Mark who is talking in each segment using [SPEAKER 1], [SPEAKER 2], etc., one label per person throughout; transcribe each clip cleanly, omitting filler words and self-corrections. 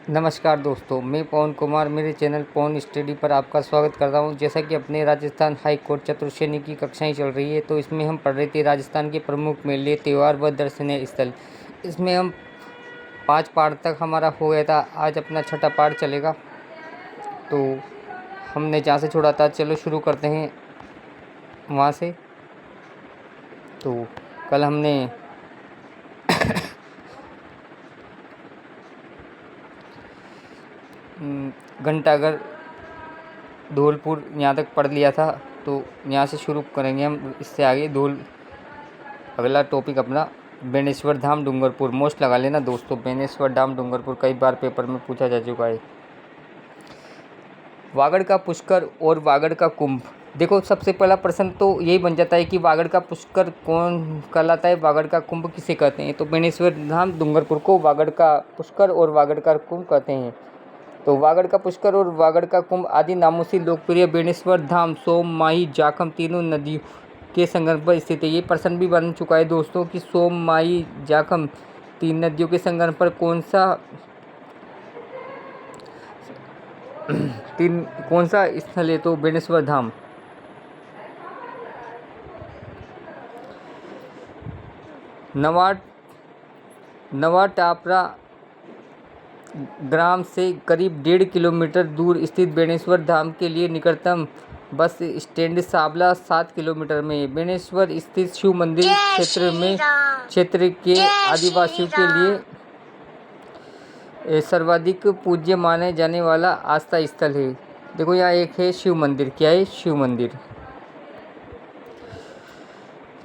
[SPEAKER 1] नमस्कार दोस्तों, मैं पवन कुमार मेरे चैनल पवन स्टडी पर आपका स्वागत करता हूं। जैसा कि अपने राजस्थान हाई कोर्ट चतुर्श्रेणी की कक्षाएं चल रही है, तो इसमें हम पढ़ रहे थे राजस्थान के प्रमुख मेले, त्यौहार व दर्शनीय स्थल। इसमें हम 5 पाठ तक हमारा हो गया था। आज अपना 6ठा पाठ चलेगा। तो हमने जहाँ से छोड़ा था, चलो शुरू करते हैं वहाँ से। तो कल हमने घंटाघर, धौलपुर यहाँ तक पढ़ लिया था। तो यहाँ से शुरू करेंगे हम इससे आगे। अगला टॉपिक अपना बेनेश्वर धाम डूंगरपुर। मोस्ट लगा लेना दोस्तों, बेनेश्वर धाम डूंगरपुर कई बार पेपर में पूछा जा चुका है। वागड़ का पुष्कर और वागड़ का कुंभ। देखो, सबसे पहला प्रश्न तो यही बन जाता है कि वागड़ का पुष्कर कौन कहलाता है, वागड़ का कुंभ किसे कहते हैं। तो बेनेश्वर धाम डूंगरपुर को वागड़ का पुष्कर और वागड़ का कुंभ कहते हैं। तो वागड़ का पुष्कर और वागड़ का कुंभ आदि नामों से लोकप्रिय बेनेश्वर धाम सोम, माही, जाखम तीनों नदियों के संगम पर स्थित है। ये प्रश्न भी बन चुका है दोस्तों कि सोम, माही, जाखम तीन नदियों के संगम पर कौन सा स्थल है। तो बेनेश्वर धाम। नवा टापरा ग्राम से करीब 1.5 किलोमीटर दूर स्थित बेनेश्वर धाम के लिए निकटतम बस स्टैंड साबला 7 किलोमीटर में है। बेनेश्वर स्थित शिव मंदिर क्षेत्र के आदिवासियों के लिए सर्वाधिक पूज्य माने जाने वाला आस्था स्थल है। देखो, यहाँ एक है शिव मंदिर। क्या है? शिव मंदिर।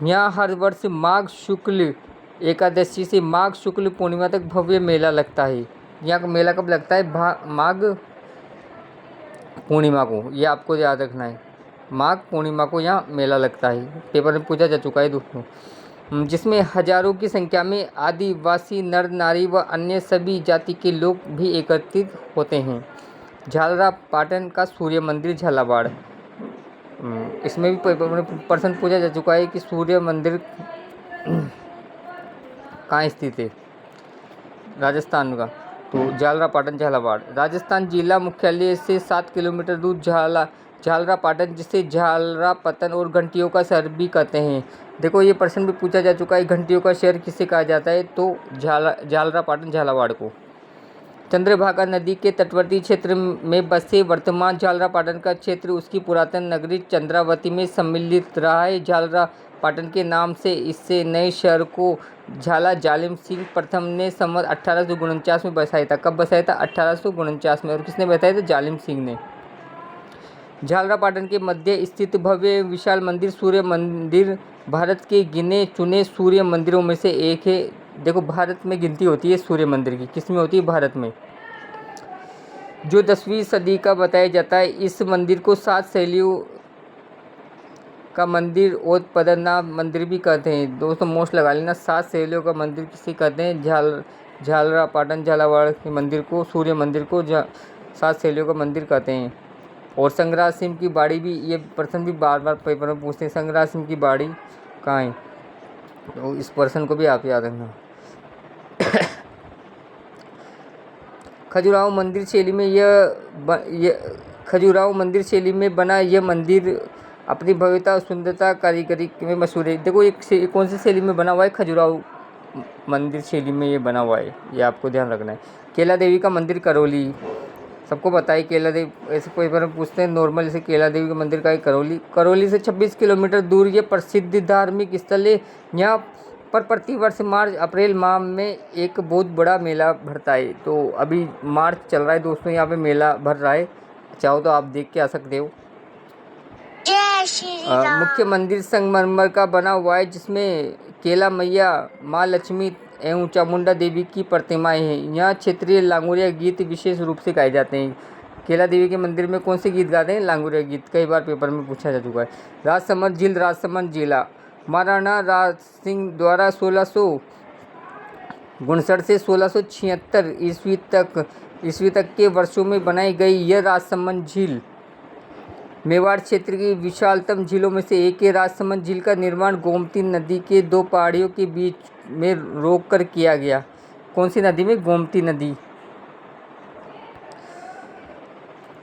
[SPEAKER 1] यहाँ हर वर्ष माघ शुक्ल एकादशी से माघ शुक्ल पूर्णिमा तक भव्य मेला लगता है। यहाँ का मेला कब लगता है? माघ पूर्णिमा को। ये आपको याद रखना है, माघ पूर्णिमा को यहाँ मेला लगता है। पेपर में पूछा जा चुका है दोस्तों। जिसमें हजारों की संख्या में आदिवासी नर नारी व अन्य सभी जाति के लोग भी एकत्रित होते हैं। झालरा पाटन का सूर्य मंदिर झालावाड़। इसमें भी प्रश्न पूछा जा चुका है कि सूर्य मंदिर कहाँ स्थित है, राजस्थान का। तो झालरा पाटन झालावाड़। राजस्थान जिला मुख्यालय से 7 किलोमीटर दूर झालरा पाटन, जिसे झालरा पतन और घंटियों का शहर भी कहते हैं। देखो, ये प्रश्न भी पूछा जा चुका है, घंटियों का शहर किसे कहा जाता है। तो झालरा पाटन झालावाड़ को। चंद्रभागा नदी के तटवर्ती क्षेत्र में बसे वर्तमान झालरा पाटन का क्षेत्र उसकी पुरातन नगरी चंद्रावती में सम्मिलित रहा है। झालरा पाटन के नाम से इससे नए शहर को झाला जालिम सिंह प्रथम ने संवत 1849 में बसाया था। कब बसाया था? 1849 में। और किसने बसाया था? जालिम सिंह ने। झालरा पाटन के मध्य स्थित भव्य विशाल मंदिर सूर्य मंदिर भारत के गिने चुने सूर्य मंदिरों में से एक है। देखो, भारत में गिनती होती है सूर्य मंदिर की। किस में होती है? भारत में। जो 10वीं सदी का बताया जाता है। इस मंदिर को 7 शैलियों का मंदिर और पद्मनाभ मंदिर भी कहते हैं। दोस्तों, मोस्ट लगा लेना, 7 शैलियों का मंदिर किसे कहते हैं? झालरा पाटन झालावाड़ के मंदिर को, सूर्य मंदिर को 7 शैलियों का मंदिर कहते हैं। और संग्राम सिंह की बाड़ी भी, ये प्रश्न भी बार बार पेपर में पूछते हैं, संग्राम सिंह की बाड़ी कहाँ है। तो इस प्रश्न को भी आप याद रखना। खजुराहो मंदिर शैली में बना यह मंदिर अपनी भव्यता और सुंदरता कारीगरी में मशहूर है। देखो, ये कौन सी शैली में बना हुआ है? खजुराहो मंदिर शैली में ये बना हुआ है। ये आपको ध्यान रखना है। केला देवी का मंदिर करौली। सबको पता है केला देवी, ऐसे कोई बार पूछते हैं नॉर्मल, जैसे केला देवी का मंदिर का है करौली से 26 किलोमीटर दूर ये प्रसिद्ध धार्मिक स्थल है। यहाँ पर प्रतिवर्ष मार्च अप्रैल माह में एक बहुत बड़ा मेला भरता है। तो अभी मार्च चल रहा है दोस्तों, यहाँ पे मेला भर रहा है। चाहो तो आप देख के आ सकते हो। मुख्य मंदिर संगमरमर का बना हुआ है, जिसमें केला मैया, माँ लक्ष्मी एवं चामुंडा देवी की प्रतिमाएं हैं। यहाँ क्षेत्रीय लांगुरिया गीत विशेष रूप से गाए जाते हैं। केला देवी के मंदिर में कौन से गीत गाते हैं? लांगुरिया गीत। कई बार पेपर में पूछा जा चुका है। राजसमंद जिला महाराणा राज सिंह द्वारा 1659 से 1676 ईस्वी तक के वर्षों में बनाई गई यह राजसमंद झील मेवाड़ क्षेत्र की विशालतम झीलों में से एक है। राजसमंद झील का निर्माण गोमती नदी के 2 पहाड़ियों के बीच में रोक कर किया गया। कौन सी नदी में? गोमती नदी।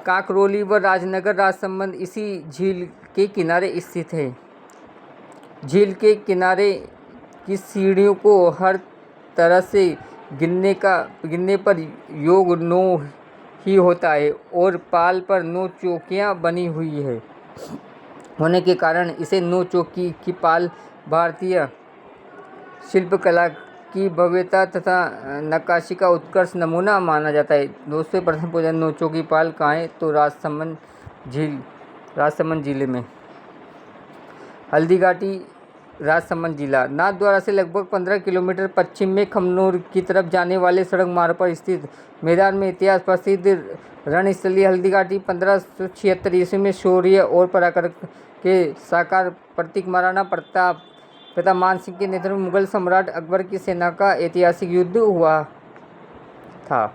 [SPEAKER 1] काकरोली व राजनगर राजसमंद इसी झील के किनारे स्थित है। झील के किनारे की सीढ़ियों को हर तरह से गिनने पर योग 9 ही होता है और पाल पर 9 चौकियाँ बनी हुई है होने के कारण इसे 9 चौकी की पाल भारतीय शिल्पकला की भव्यता तथा नक्काशी का उत्कृष्ट नमूना माना जाता है। दोस्तों, प्रथम पूजन 9 चौकी पाल कहाँ है? तो राजसमंद जिले में। हल्दीघाटी राजसमंद जिला नाथद्वारा से लगभग 15 किलोमीटर पश्चिम में खमनोर की तरफ जाने वाले सड़क मार्ग पर स्थित मैदान में इतिहास प्रसिद्ध रणस्थली हल्दीघाटी 1576 ईस्वी में शौर्य और पराक्रम के साकार प्रतीक महाराणा प्रताप पिता मान सिंह के नेतृत्व में मुगल सम्राट अकबर की सेना का ऐतिहासिक युद्ध हुआ था।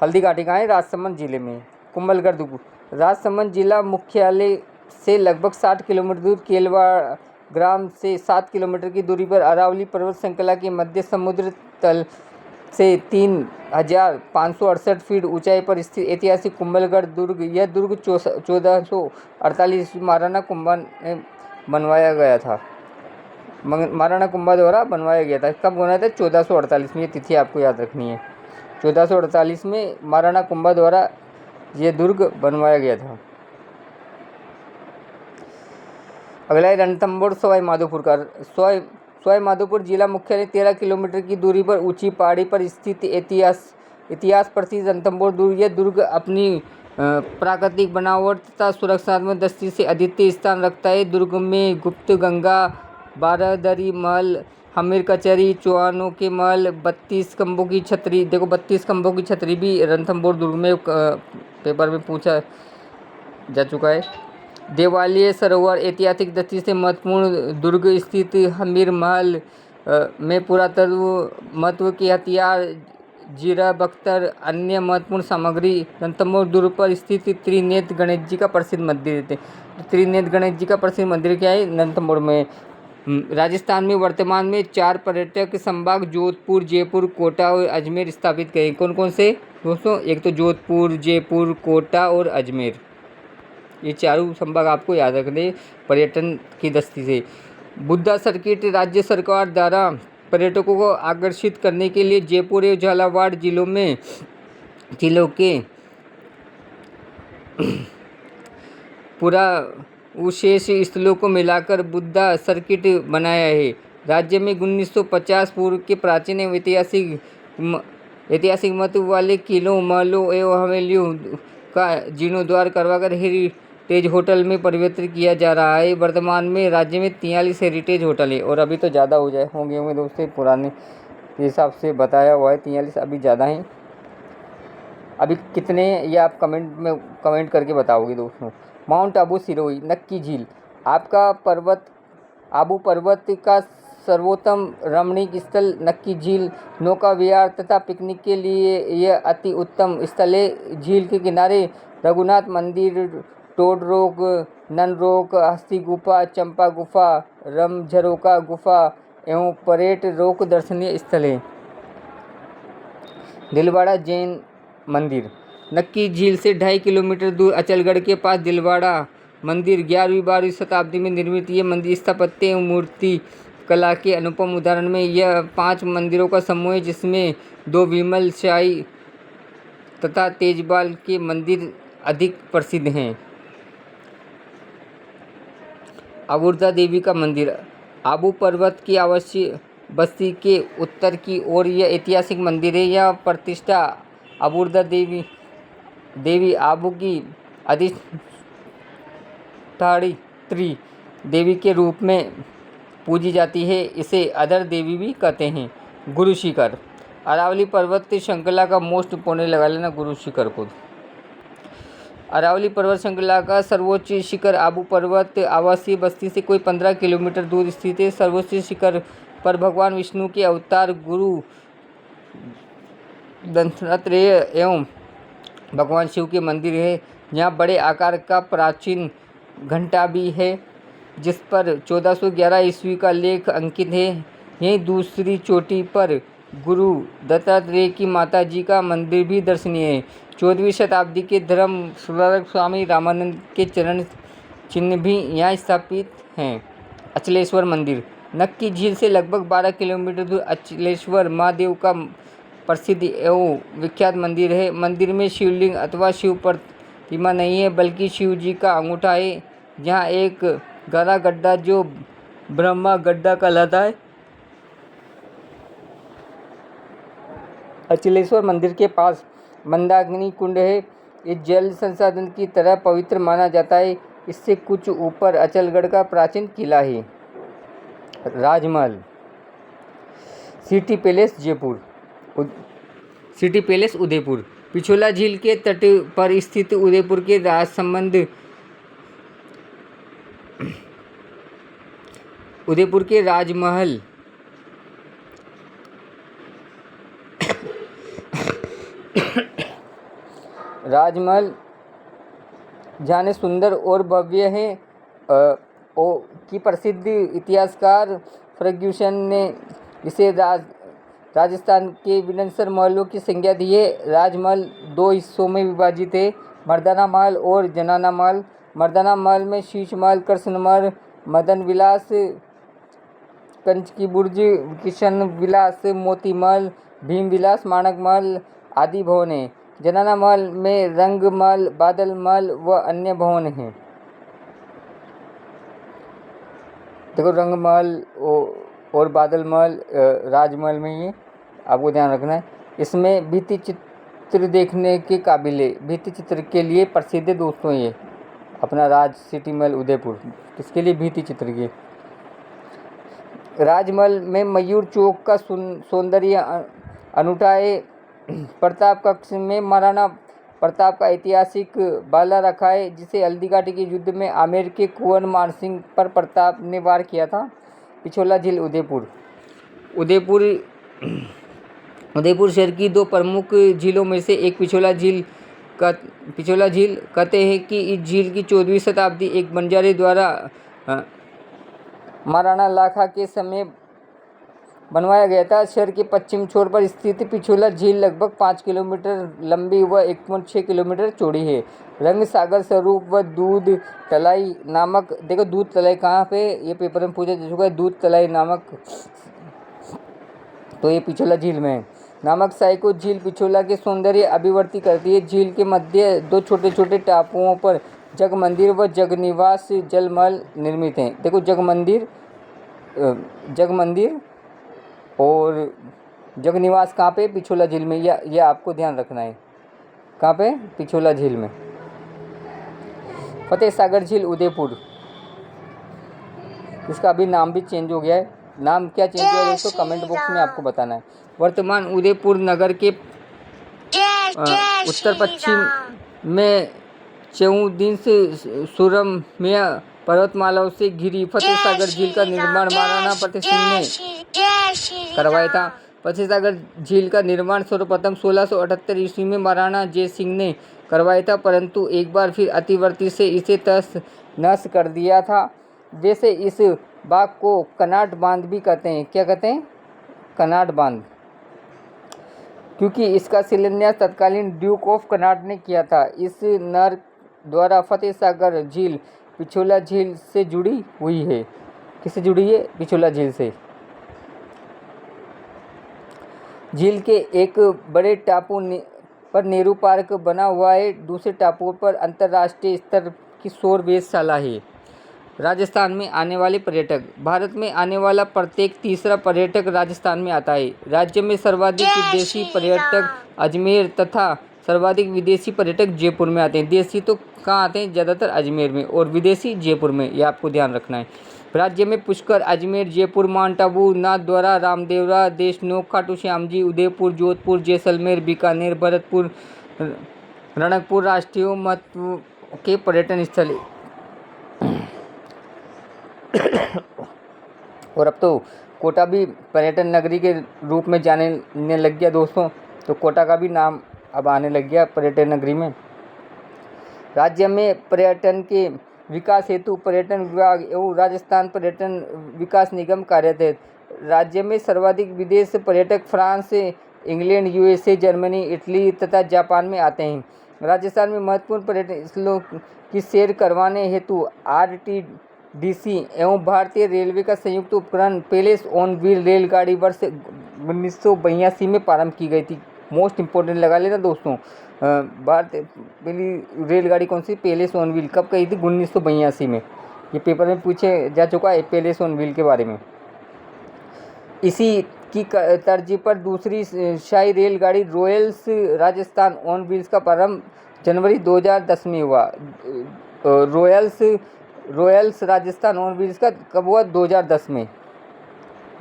[SPEAKER 1] हल्दीघाटी कहाँ है? राजसमंद जिले में। कुंभलगढ़ दुर्ग राजसमंद जिला मुख्यालय से लगभग 60 किलोमीटर दूर केलवाड़ ग्राम से 7 किलोमीटर की दूरी पर अरावली पर्वत श्रृंखला के मध्य समुद्र तल से 3568 फीट ऊंचाई पर स्थित ऐतिहासिक कुंभलगढ़ दुर्ग। यह दुर्ग 1448 महाराणा कुंभा ने बनवाया गया था। महाराणा कुंभा द्वारा बनवाया गया था। कब बनाया था? 1448 में। ये तिथि आपको याद रखनी है। 1448 में महाराणा कुंभा द्वारा ये दुर्ग बनवाया गया था। अगला है रणथंभौर सवाई माधोपुर का। सवाई माधोपुर जिला मुख्यालय 13 किलोमीटर की दूरी पर ऊंची पहाड़ी पर स्थित इतिहास प्रसिद्ध रणथंभौर दुर्ग। यह दुर्ग अपनी प्राकृतिक बनावट तथा सुरक्षात्मक दृष्टि से अद्वितीय स्थान रखता है। दुर्ग में गुप्त गंगा, बारादरी महल, हमीर कचहरी, चौहानों के महल, 32 खंभों की छतरी। देखो 32 खंभों की छतरी भी रणथंभौर दुर्ग में पेपर में पूछा जा चुका है। देवालय सरोवर ऐतिहासिक दृष्टि से महत्वपूर्ण दुर्ग स्थित हमीर महल में पुरातत्व महत्व के हथियार, जीरा बख्तर, अन्य महत्वपूर्ण सामग्री। रणथंभौर दुर्ग पर स्थित त्रिनेत्र गणेश जी का प्रसिद्ध मंदिर है। त्रिनेत्र गणेश जी का प्रसिद्ध मंदिर क्या है? रणथंभौर में। राजस्थान में वर्तमान में 4 पर्यटक संभाग जोधपुर, जयपुर, कोटा और अजमेर स्थापित किए। कौन कौन से दोस्तों? एक तो जोधपुर, जयपुर, कोटा और अजमेर। ये चारों संभाग आपको याद रखने पर्यटन की दृष्टि से। बुद्धा सर्किट राज्य सरकार द्वारा पर्यटकों को आकर्षित करने के लिए जयपुर और झालावाड़ जिलों के पूरा विशेष स्थलों को मिलाकर बुद्धा सर्किट बनाया है। राज्य में 1950 पूर्व के प्राचीन एवं ऐतिहासिक महत्व वाले किलों, महलों एवं हवेलियों का जीर्णोद्धार करवाकर हेरिटेज होटल में परिवर्तित किया जा रहा है। वर्तमान में राज्य में 43 हेरिटेज होटल है और अभी तो ज़्यादा होंगे दोस्तों, पुराने हिसाब से बताया हुआ है 43, अभी ज़्यादा हैं। अभी कितने ये आप कमेंट करके बताओगे दोस्तों। माउंट आबू सिरोही, नक्की झील आबू पर्वत का सर्वोत्तम रमणीक स्थल नक्की झील नौका विहार तथा पिकनिक के लिए यह अति उत्तम स्थल है। झील के किनारे रघुनाथ मंदिर, टोड रोक, नन रोक, हस्ती गुफा, चंपा गुफा, रमझरोका गुफा एवं परेड रोक दर्शनीय स्थल है। दिलवाड़ा जैन मंदिर, नक्की झील से 2.5 किलोमीटर दूर अचलगढ़ के पास दिलवाड़ा मंदिर 11वीं-12वीं शताब्दी में निर्मित। ये मंदिर स्थापत्य एवं मूर्ति कला के अनुपम उदाहरण में यह 5 मंदिरों का समूह है, जिसमें 2 विमल शाही तथा तेजपाल के मंदिर अधिक प्रसिद्ध हैं। अबूर्दा देवी का मंदिर, आबू पर्वत की अवश्य बस्ती के उत्तर की ओर यह ऐतिहासिक मंदिर है। यह प्रतिष्ठा अबूर्दा देवी आबू की अधिष्ठात्री देवी के रूप में पूजी जाती है। इसे अधर देवी भी कहते हैं। गुरु शिखर, अरावली पर्वत श्रृंखला का मोस्ट इंपोर्टेंट लगा लेना गुरु शिखर को। अरावली पर्वत श्रृंखला का सर्वोच्च शिखर आबू पर्वत आवासीय बस्ती से कोई 15 किलोमीटर दूर स्थित है। सर्वोच्च शिखर पर भगवान विष्णु के अवतार गुरु दत्तात्रेय एवं भगवान शिव के मंदिर है। यहाँ बड़े आकार का प्राचीन घंटा भी है, जिस पर 1411 ईस्वी का लेख अंकित है। यहीं दूसरी चोटी पर गुरु दत्तात्रेय की माता जी का मंदिर भी दर्शनीय है। 14वीं शताब्दी के धर्म सुधारक स्वामी रामानंद के चरण चिन्ह भी यहाँ स्थापित हैं। अचलेश्वर मंदिर नक्की झील से लगभग 12 किलोमीटर दूर अचलेश्वर महादेव का प्रसिद्ध एवं विख्यात मंदिर है। मंदिर में शिवलिंग अथवा शिव प्रतिमा नहीं है, बल्कि शिव जी का अंगूठा है। जहाँ एक गहरा गड्ढा जो ब्रह्मा गड्ढा कहलाता है। अचलेश्वर मंदिर के पास मंदाकिनी कुंड है। इस जल संसाधन की तरह पवित्र माना जाता है। इससे कुछ ऊपर अचलगढ़ का प्राचीन किला है। राजमहल, city palace Jaipur, city palace Udaipur. Pichola झील के तट पर स्थित उदयपुर के राजमहल जाने सुंदर और भव्य है की प्रसिद्ध इतिहासकार फर्ग्यूसन ने इसे राजस्थान के विनसर महलों की संज्ञा दी है। राजमहल 2 हिस्सों में विभाजित है, मर्दाना महल और जनाना महल। मर्दाना महल में शीश महल, कृष्ण महल, मदन विलास, कंच की बुर्ज, किशन विलास, मोती महल, भीम विलास, माणक महल आदि भवन हैं। जनाना महल में रंग महल, बादल महल व अन्य भवन हैं। देखो रंग महल और बादल महल राजमहल में ये आपको ध्यान रखना है। इसमें भित्ति चित्र देखने के काबिल है। भित्ति चित्र के लिए प्रसिद्ध है दोस्तों ये अपना राज सिटी महल उदयपुर। इसके लिए भित्ति चित्र के राजमहल में मयूर चौक का सौंदर्य अनूठा है। प्रताप कक्ष में महाराणा प्रताप का ऐतिहासिक बाला रखा है, जिसे हल्दीघाटी के युद्ध में आमेर के कुंवर मानसिंह पर प्रताप ने वार किया था। पिछोला झील उदयपुर शहर की 2 प्रमुख झीलों में से एक पिछोला झील कहते हैं कि इस झील की 14वीं शताब्दी एक बंजारे द्वारा महाराणा लाखा के समय बनवाया गया था। शहर के पश्चिम छोर पर स्थित पिछोला झील लगभग 5 किलोमीटर लंबी व 1.6 किलोमीटर चौड़ी है। रंग सागर स्वरूप व दूध तलाई नामक, देखो दूध तलाई कहाँ पे, ये पेपर में पूछा जा चुका है। दूध तलाई नामक, तो ये पिछोला झील में है। नामक साइको झील पिछोला के सौंदर्य अभिव्यक्ति करती है। झील के मध्य 2 छोटे छोटे टापुओं पर जग मंदिर व जगनिवास जलमहल निर्मित हैं। देखो जग मंदिर और जगनिवास कहाँ पे, पिछोला झील में। यह आपको ध्यान रखना है। कहाँ पे, पिछोला झील में। फतेह सागर झील उदयपुर, इसका अभी नाम भी चेंज हो गया है। नाम क्या चेंज हुआ है दोस्तों, कमेंट बॉक्स में आपको बताना है। वर्तमान उदयपुर नगर के उत्तर पश्चिम में 34 सुरम्य पर्वतमालाओं से घिरी फतेह सागर झील का निर्माण महाराणा प्रताप सिंह ने करवाया था। फतेह सागर झील का निर्माण सर्वप्रथम 1678 ईस्वी में महाराणा जय सिंह ने करवाया था, परंतु एक बार फिर अतिवृष्टि से इसे तहस नहस कर दिया था। जैसे इस बाग को कनाट बांध भी कहते हैं। क्या कहते हैं, कनाट बांध, क्योंकि इसका शिलान्यास तत्कालीन ड्यूक ऑफ कनाट ने किया था। इस नहर द्वारा फतेह सागर झील पिछोला झील से जुड़ी हुई है। किससे जुड़ी है, पिछोला झील से। झील के एक बड़े टापू पर नेहरू पार्क बना हुआ है। दूसरे टापुओं पर अंतर्राष्ट्रीय स्तर की सौर वेधशाला है। राजस्थान में आने वाले पर्यटक, भारत में आने वाला प्रत्येक तीसरा पर्यटक राजस्थान में आता है। राज्य में सर्वाधिक विदेशी पर्यटक अजमेर तथा सर्वाधिक विदेशी पर्यटक जयपुर में आते हैं। देशी तो कहाँ आते हैं, ज़्यादातर अजमेर में, और विदेशी जयपुर में। ये आपको ध्यान रखना है। राज्य में पुष्कर, अजमेर, जयपुर, माउंट आबू, नाथद्वारा, रामदेवरा, देशनोक, खाटू श्याम जी, उदयपुर, जोधपुर, जैसलमेर, बीकानेर, भरतपुर, रणकपुर राष्ट्रीय महत्व के पर्यटन स्थल। और अब तो कोटा भी पर्यटन नगरी के रूप में जाने लग गया दोस्तों। तो कोटा का भी नाम अब आने लग गया पर्यटन नगरी में। राज्य में पर्यटन के विकास हेतु पर्यटन विभाग एवं राजस्थान पर्यटन विकास निगम कार्यरत है। राज्य में सर्वाधिक विदेश पर्यटक France England, USA, Germany, Italy तथा जापान में आते हैं। राजस्थान में महत्वपूर्ण पर्यटन स्थलों की सैर करवाने हेतु आरटीडीसी एवं भारतीय रेलवे का संयुक्त उपक्रम पैलेस ऑन व्हील रेलगाड़ी वर्ष 1982 में प्रारंभ की गई थी। मोस्ट इम्पोर्टेंट लगा लेना दोस्तों, भारतीय पहली रेलगाड़ी कौन सी, पैलेस ऑन व्हील, कब गई थी, 1982 में। ये पेपर में पूछे जा चुका है पैलेस ऑन व्हील के बारे में। इसी की तर्ज पर दूसरी शाही रेलगाड़ी रॉयल्स राजस्थान ऑन व्हील्स का प्रारंभ जनवरी 2010 में हुआ। रॉयल्स राजस्थान ऑन व्हील्स का कब हुआ, 2010 में।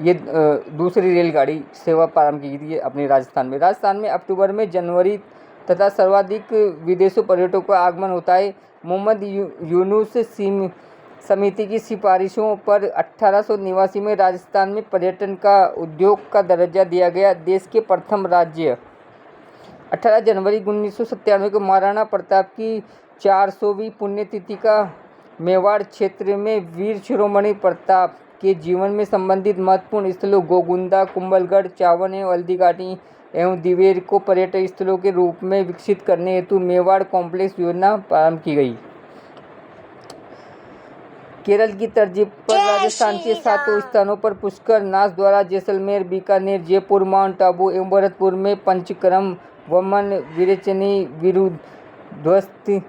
[SPEAKER 1] ये दूसरी रेलगाड़ी सेवा प्रारंभ की गई थी अपने राजस्थान में। राजस्थान में अक्टूबर में जनवरी तथा सर्वाधिक विदेशी पर्यटकों का आगमन होता है। मोहम्मद यूनुस समिति की सिफारिशों पर 1889 में राजस्थान में पर्यटन का उद्योग का दर्जा दिया गया। देश के प्रथम राज्य 18 जनवरी 1997 को महाराणा प्रताप की 400वीं पुण्यतिथि का मेवाड़ क्षेत्र में वीर शिरोमणि प्रताप के जीवन में संबंधित महत्वपूर्ण स्थलों गोगुंदा, कुंभलगढ़, चावन एवं हल्दीघाटी एवं दिवेर को पर्यटन स्थलों के रूप में विकसित करने हेतु मेवाड़ कॉम्प्लेक्स योजना प्रारंभ की गई। केरल की तर्ज पर राजस्थान के 7 स्थानों पर पुष्कर, नाथद्वारा, जैसलमेर, बीकानेर, जयपुर, माउंट आबू एवं भरतपुर में पंचकर्म, वमन, विरेचनी, विरुध्वस्त,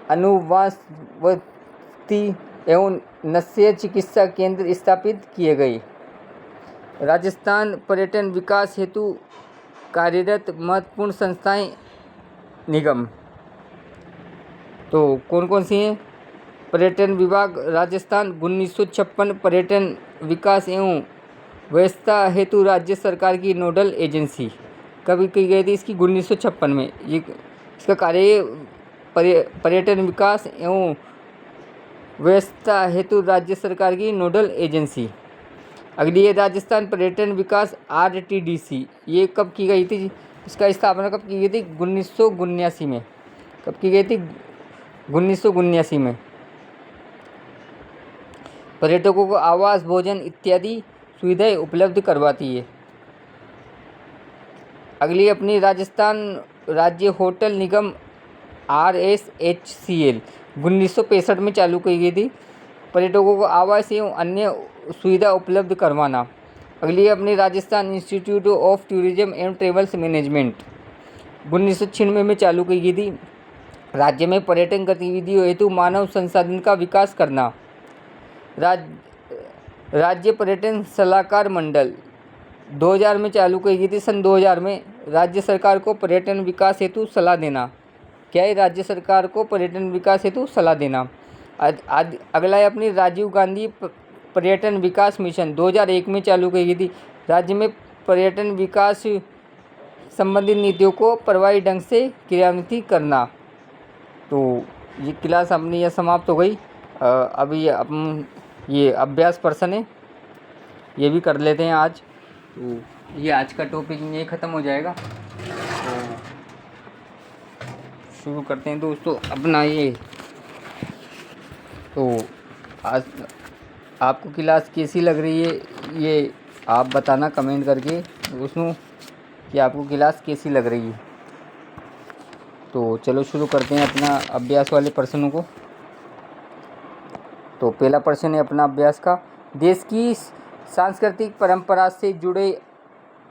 [SPEAKER 1] अनुवांशवती एवं नस्य चिकित्सा केंद्र स्थापित किए गए। राजस्थान पर्यटन विकास हेतु कार्यरत महत्वपूर्ण संस्थाएं निगम तो कौन कौन सी हैं? पर्यटन विभाग राजस्थान 1956 पर्यटन विकास एवं व्यवस्था हेतु राज्य सरकार की नोडल एजेंसी कभी की गई थी इसकी 1956 में। ये इसका कार्य पर्यटन विकास एवं व्यवस्था हेतु राज्य सरकार की नोडल एजेंसी। अगली है राजस्थान पर्यटन विकास आरटीडीसी। ये कब की गई थी, इसका स्थापना कब की गई थी, 1979 में। कब की गई थी, 1979 में। पर्यटकों को आवास, भोजन इत्यादि सुविधाएं उपलब्ध करवाती है। अगली अपनी राजस्थान राज्य होटल निगम RSHCL 1965 में चालू की गई थी। पर्यटकों को आवास एवं अन्य सुविधा उपलब्ध करवाना। अगली अपनी Rajasthan institute of tourism and travels management 1996 में चालू की गई थी। राज्य में पर्यटन गतिविधियों हेतु मानव संसाधन का विकास करना। राज्य पर्यटन सलाहकार मंडल 2000 में चालू की गई थी। सन 2000 में राज्य सरकार को पर्यटन विकास हेतु सलाह देना। क्या है, राज्य सरकार को पर्यटन विकास हेतु सलाह देना। अगला है अपनी राजीव गांधी पर्यटन विकास मिशन 2001 में चालू की गई थी। राज्य में पर्यटन विकास संबंधित नीतियों को प्रभावी ढंग से क्रियान्वित करना। तो ये क्लास अपनी यह समाप्त हो गई। अभी ये अभ्यास प्रश्न है, ये भी कर लेते हैं आज। तो ये आज का टॉपिक ये ख़त्म हो जाएगा। तो शुरू करते हैं दोस्तों अपना ये। तो आज आपको क्लास कैसी लग रही है ये आप बताना कमेंट करके दोस्तों कि आपको क्लास कैसी लग रही है। तो चलो शुरू करते हैं अपना अभ्यास वाले प्रश्नों को। तो पहला प्रश्न है अपना अभ्यास का, देश की सांस्कृतिक परंपरा से जुड़े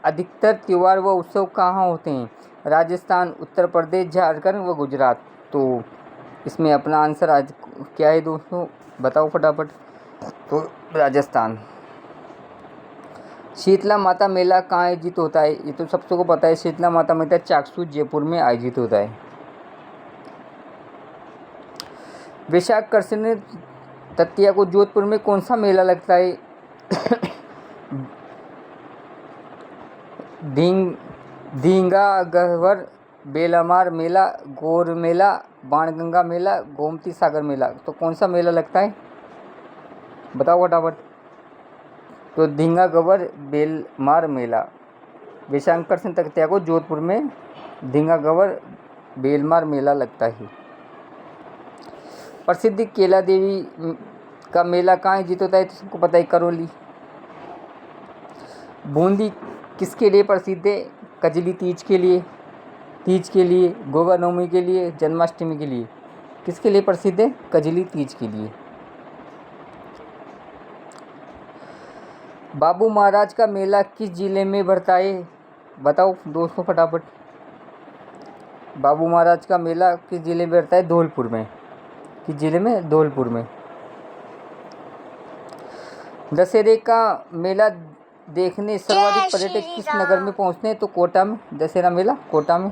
[SPEAKER 1] अधिकतर त्यौहार व उत्सव कहाँ होते हैं? राजस्थान, उत्तर प्रदेश, झारखंड व गुजरात। तो इसमें अपना आंसर आज क्या है दोस्तों, बताओ फटाफट। तो राजस्थान। शीतला माता मेला कहाँ आयोजित होता है? ये तो सबको को पता है, शीतला माता मेला चाकसू जयपुर में आयोजित होता है। वैशाख कृष्ण तृतीया को जोधपुर में कौन सा मेला लगता है? धींगा गहवर, बेलामार मेला, गौर मेला, बाणगंगा मेला, गोमती सागर मेला। तो कौन सा मेला लगता है, बताओ फटाफट। तो धींगा गवर बेलमार मेला। वैशाख कृष्ण तृतीया को जोधपुर में धींगा गवर बेलमार मेला लगता है। प्रसिद्ध केला देवी का मेला कहाँ आयोजित होता है? तो सबको पता है, करौली। बूंदी किसके लिए प्रसिद्ध है? कजली तीज के लिए, गोगा नवमी के लिए, जन्माष्टमी के लिए। किसके लिए प्रसिद्ध है? कजली तीज के लिए। बाबू महाराज का मेला किस जिले में भरता है? बताओ दोस्तों फटाफट। बाबू महाराज का मेला किस जिले में भरता है? धौलपुर में। किस जिले में? धौलपुर में। दशहरे का मेला देखने सर्वाधिक पर्यटक किस नगर में पहुंचते हैं? तो कोटा में। दशहरा मेला कोटा में।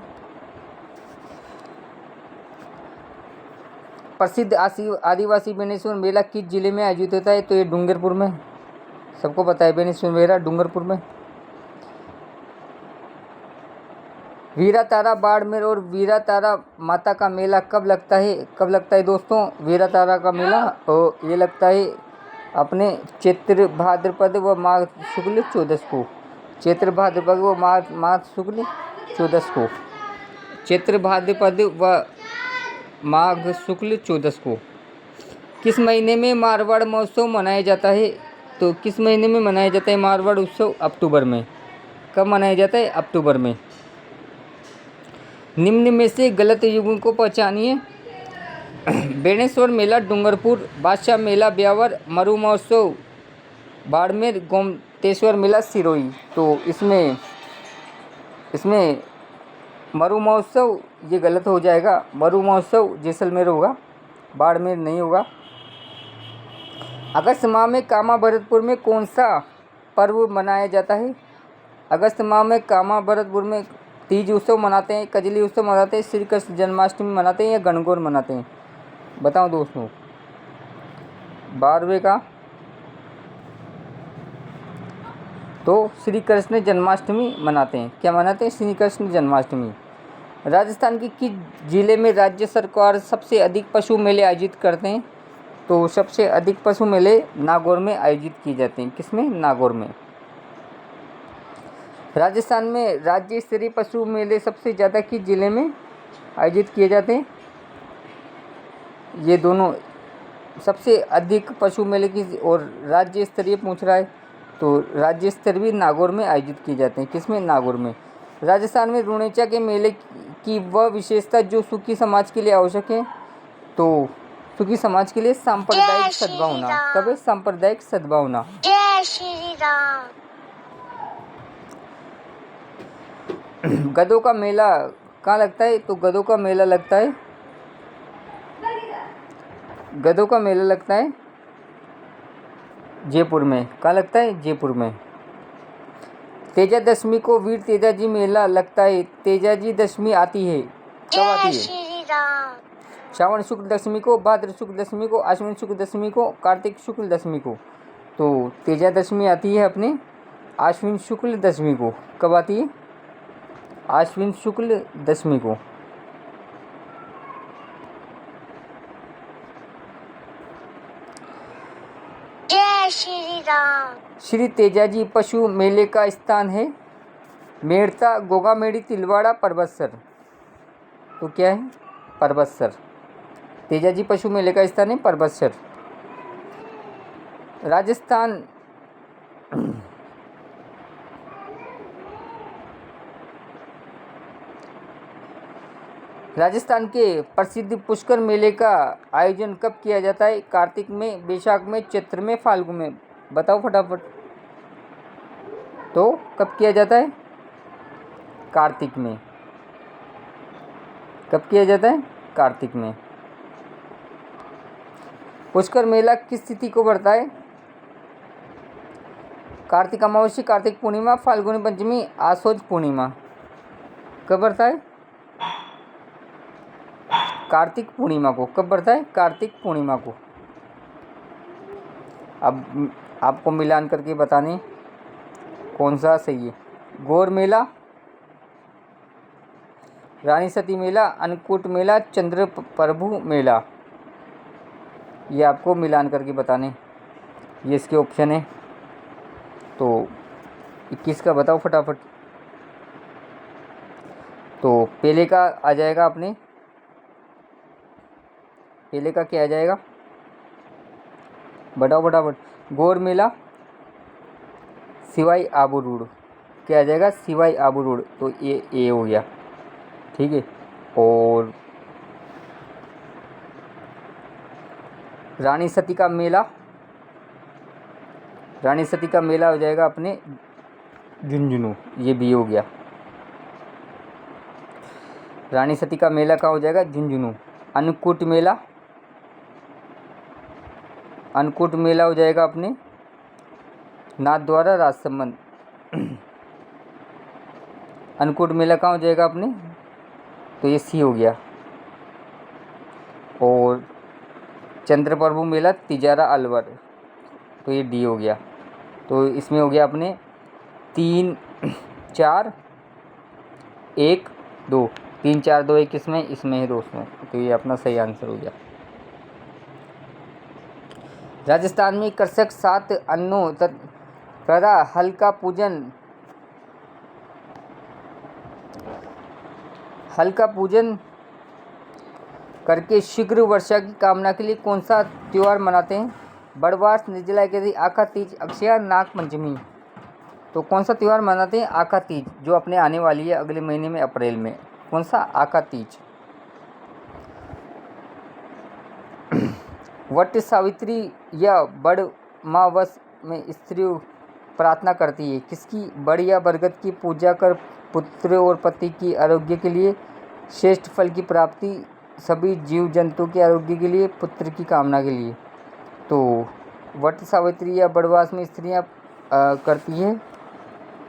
[SPEAKER 1] प्रसिद्ध आदिवासी बेनेश्वर मेला किस जिले में आयोजित होता है? तो ये डूंगरपुर में। सबको पता है बेनेश्वर मेला डूंगरपुर में। वीरा तारा बाड़मेर और वीरा तारा माता का मेला कब लगता है? कब लगता है दोस्तों वीरा तारा का मेला? और ये लगता है अपने चैत्र भाद्रपद व माघ शुक्ल चौदस को। चैत्र भाद्रपद व माघ शुक्ल चौदस को। चैत्र भाद्रपद व माघ शुक्ल चौदस को। किस महीने में मारवाड़ महोत्सव मनाया जाता है? तो किस महीने में मनाया जाता है मारवाड़ उत्सव? अक्टूबर में। कब मनाया जाता है? अक्टूबर में। निम्न में से गलत युगों को पहचानिए। बेनेश्वर मेला डूंगरपुर, बादशाह मेला ब्यावर, मरु महोत्सव बाड़मेर, गोमतेश्वर मेला सिरोही। तो इसमें मरु महोत्सव ये गलत हो जाएगा। मरु महोत्सव जैसलमेर होगा, बाड़मेर नहीं होगा। अगस्त माह में कामा भरतपुर में कौन सा पर्व मनाया जाता है? अगस्त माह में कामा भरतपुर में तीज उत्सव मनाते हैं, कजली उत्सव मनाते हैं, श्री कृष्ण जन्माष्टमी मनाते हैं या गणगौर मनाते हैं? बताओ दोस्तों। 12वें का तो श्री कृष्ण जन्माष्टमी मनाते हैं। क्या मनाते हैं? श्री कृष्ण जन्माष्टमी। राजस्थान की किस जिले में राज्य सरकार सबसे अधिक पशु मेले आयोजित करते हैं? तो सबसे अधिक पशु मेले नागौर में आयोजित किए जाते हैं। किसमें? नागौर में। राजस्थान में राज्य स्तरीय पशु मेले सबसे ज़्यादा किस जिले में आयोजित किए जाते हैं? ये दोनों सबसे अधिक पशु मेले की और राज्य स्तरीय पूछ रहा है, तो राज्य स्तरीय नागौर में आयोजित किए जाते हैं। किसमें? नागौर में। राजस्थान में रुणेचा के मेले की वह विशेषता जो सुखी समाज के लिए आवश्यक है? तो सुखी समाज के लिए सांप्रदायिक सद्भावना। कब है? सांप्रदायिक सद्भावना।
[SPEAKER 2] जय श्री राम।
[SPEAKER 1] गधों का मेला कहाँ लगता है? तो गधों का मेला लगता है जयपुर में। कहाँ लगता है? जयपुर में। तेजा दशमी को वीर तेजाजी मेला लगता है। तेजाजी दशमी आती है कब आती है?
[SPEAKER 2] श्री राम।
[SPEAKER 1] श्रावण शुक्ल दशमी को, भाद्र शुक्ल दशमी को, आश्विन शुक्ल दशमी को, कार्तिक शुक्ल दशमी को। तो तेजा दशमी आती है अपने आश्विन शुक्ल दशमी को। कब आती है? आश्विन शुक्ल दशमी को।
[SPEAKER 2] जय श्री राम।
[SPEAKER 1] श्री तेजाजी पशु मेले का स्थान है मेड़ता, गोगामेड़ी, तिलवाड़ा, परबतसर। तो क्या है? परबतसर। तेजाजी पशु मेले का स्थान है परबतसर। राजस्थान के प्रसिद्ध पुष्कर मेले का आयोजन कब किया जाता है? कार्तिक में, वैशाख में, चैत्र में, फाल्गुन में। बताओ फटाफट। तो कब किया जाता है? कार्तिक में। कब किया जाता है? कार्तिक में। पुष्कर मेला किस तिथि को बढ़ता है? कार्तिक अमावस्या, कार्तिक पूर्णिमा, फाल्गुनी पंचमी, आशोज पूर्णिमा। कब बढ़ता है? कार्तिक पूर्णिमा को। कब बढ़ता है? कार्तिक पूर्णिमा को। अब आपको मिलान करके बताने कौन सा सही है। गौर मेला, रानी सती मेला, अन्नकूट मेला, चंद्र प्रभु मेला। ये आपको मिलान करके बताने, ये इसके ऑप्शन है। तो 21 का बताओ फटाफट। तो पहले का आ जाएगा अपने, पहले का क्या आ जाएगा? बताओ फटाफट। गौर मेला, सिवाई आबू रोड। क्या आ जाएगा, सिवाई आबू रोड, तो ये ए हो गया। ठीक है। और रानी सती का मेला, रानी सती का मेला हो जाएगा अपने झुंझुनू, ये भी हो गया। रानी सती का मेला कहाँ हो जाएगा, झुंझुनू। अन्नकूट मेला, अन्नकूट मेला हो जाएगा अपने नाथद्वारा राजसमंद। अन्नकूट मेला कहाँ हो जाएगा अपने, तो ये सी हो गया। और चंद्रप्रभु मेला तिजारा अलवर, तो ये डी हो गया। तो इसमें हो गया अपने 3 4 1 2, 3 4 2 1 इसमें, इसमें है 2 उसमें, तो ये अपना सही आंसर हो गया। राजस्थान में कृषक 7 अन्नों तथा हल का पूजन करके शीघ्र वर्षा की कामना के लिए कौन सा त्यौहार मनाते हैं? बड़वास, निर्जला एकादशी, आखा तीज, अक्षया, नाग पंचमी। तो कौन सा त्यौहार मनाते हैं? आखा तीज, जो अपने आने वाली है अगले महीने में, अप्रैल में। कौन सा? आखा तीज। वट सावित्री या बड़मावस में स्त्री प्रार्थना करती है किसकी? बड़ या बरगद की पूजा कर पुत्र और पति की आरोग्य के लिए, श्रेष्ठ फल की प्राप्ति, सभी जीव जंतु के आरोग्य के लिए, पुत्र की कामना के लिए। तो वट सावित्री या बड़वास में स्त्रियां करती हैं,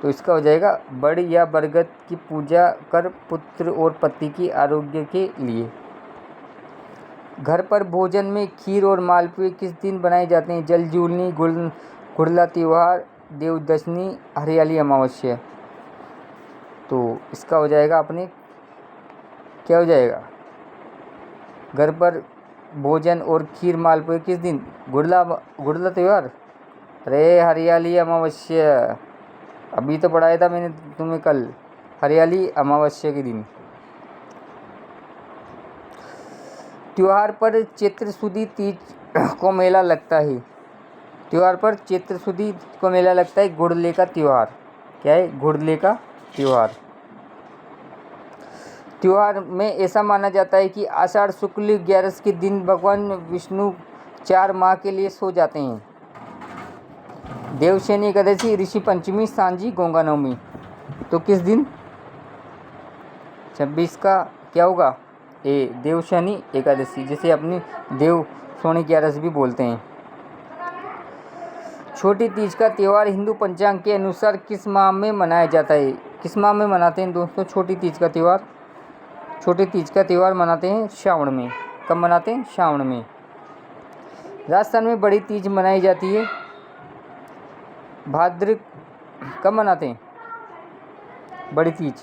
[SPEAKER 1] तो इसका हो जाएगा बड़ या बरगद की पूजा कर पुत्र और पति की आरोग्य के लिए। घर पर भोजन में खीर और मालपुए किस दिन बनाए जाते हैं? जलजूलनी, गुड़ला त्यौहार, देवदशनी, हरियाली अमावस्या। तो इसका हो जाएगा अपने, क्या हो जाएगा, घर पर भोजन और खीर मालपुए किस दिन? गुड़ला त्यौहार, अरे हरियाली अमावस्या, अभी तो पढ़ाया था मैंने तुम्हें कल, हरियाली अमावस्या के दिन। त्योहार पर चैत्र सुदी तीज को मेला लगता है। त्योहार पर चैत्र सुदी को मेला लगता है, गुड़ले का त्यौहार। क्या है? गुड़ले का त्यौहार। त्योहार में ऐसा माना जाता है कि आषाढ़ शुक्ल 11 के दिन भगवान विष्णु 4 माह के लिए सो जाते हैं। देवशयनी एकादशी, ऋषि पंचमी, सांझी, गंगा नवमी। तो किस दिन? 26 का क्या होगा? ए देवशयनी एकादशी, जिसे अपनी देव सोनी 11 भी बोलते हैं। छोटी तीज का त्यौहार हिंदू पंचांग के अनुसार किस माह में मनाया जाता है? किस माह में मनाते हैं दोस्तों छोटी तीज का त्यौहार? छोटी तीज का त्यौहार मनाते हैं श्रावण में। कब मनाते हैं? श्रावण में। राजस्थान में बड़ी तीज मनाई जाती है भाद्र, कब मनाते हैं बड़ी तीज?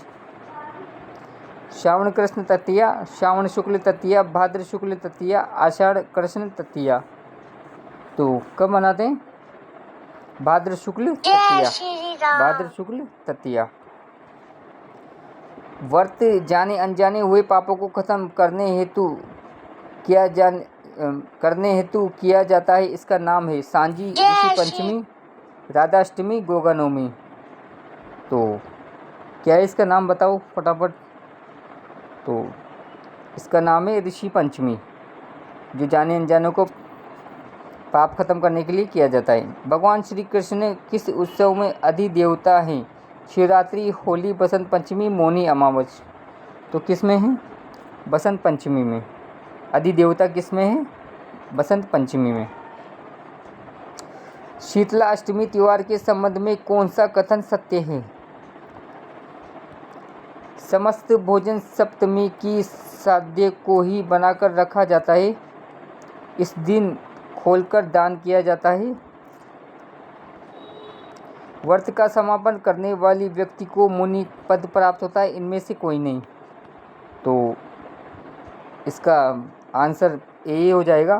[SPEAKER 1] श्रावण कृष्ण तृतीया, श्रावण शुक्ल तृतीया, भाद्र शुक्ल तृतीया, आषाढ़ कृष्ण तृतीया। तो कब मनाते हैं? भाद्र शुक्ल तृतीया, भाद्र शुक्ल तृतीया। व्रत जाने अनजाने हुए पापों को खत्म करने हेतु किया जाता है, इसका नाम है सांझी, ऋषि पंचमी, राधाष्टमी, गोगा नवमी। तो क्या है इसका नाम बताओ फटाफट। तो इसका नाम है ऋषि पंचमी, जो जाने अनजानों को पाप खत्म करने के लिए किया जाता है। भगवान श्री कृष्ण किस उत्सव में अधिदेवता हैं? शिवरात्रि, होली, बसंत पंचमी, मौनी अमावस। तो किस में है? बसंत पंचमी में। अधिदेवता किस में है? बसंत पंचमी में। शीतला अष्टमी त्यौहार के संबंध में कौन सा कथन सत्य है? समस्त भोजन सप्तमी की साध्य को ही बनाकर रखा जाता है, इस दिन खोलकर दान किया जाता है। व्रत का समापन करने वाली व्यक्ति को मुनि पद प्राप्त होता है, इनमें से कोई नहीं। तो इसका आंसर ये हो जाएगा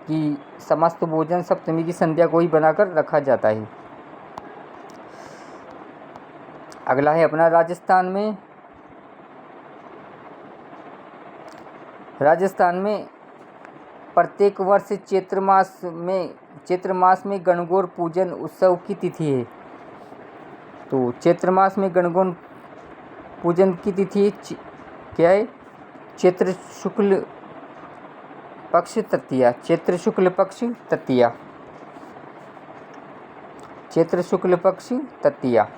[SPEAKER 1] कि समस्त भोजन सप्तमी की संध्या को ही बनाकर रखा जाता है। अगला है अपना राजस्थान में प्रत्येक वर्ष चैत्र मास में गणगौर पूजन उत्सव की तिथि है। तो चैत्र मास में गणगौर पूजन की तिथि क्या है? चैत्र शुक्ल पक्ष तृतीया। चैत्र शुक्ल पक्ष तृतीया। चैत्र शुक्ल पक्ष तृतीया।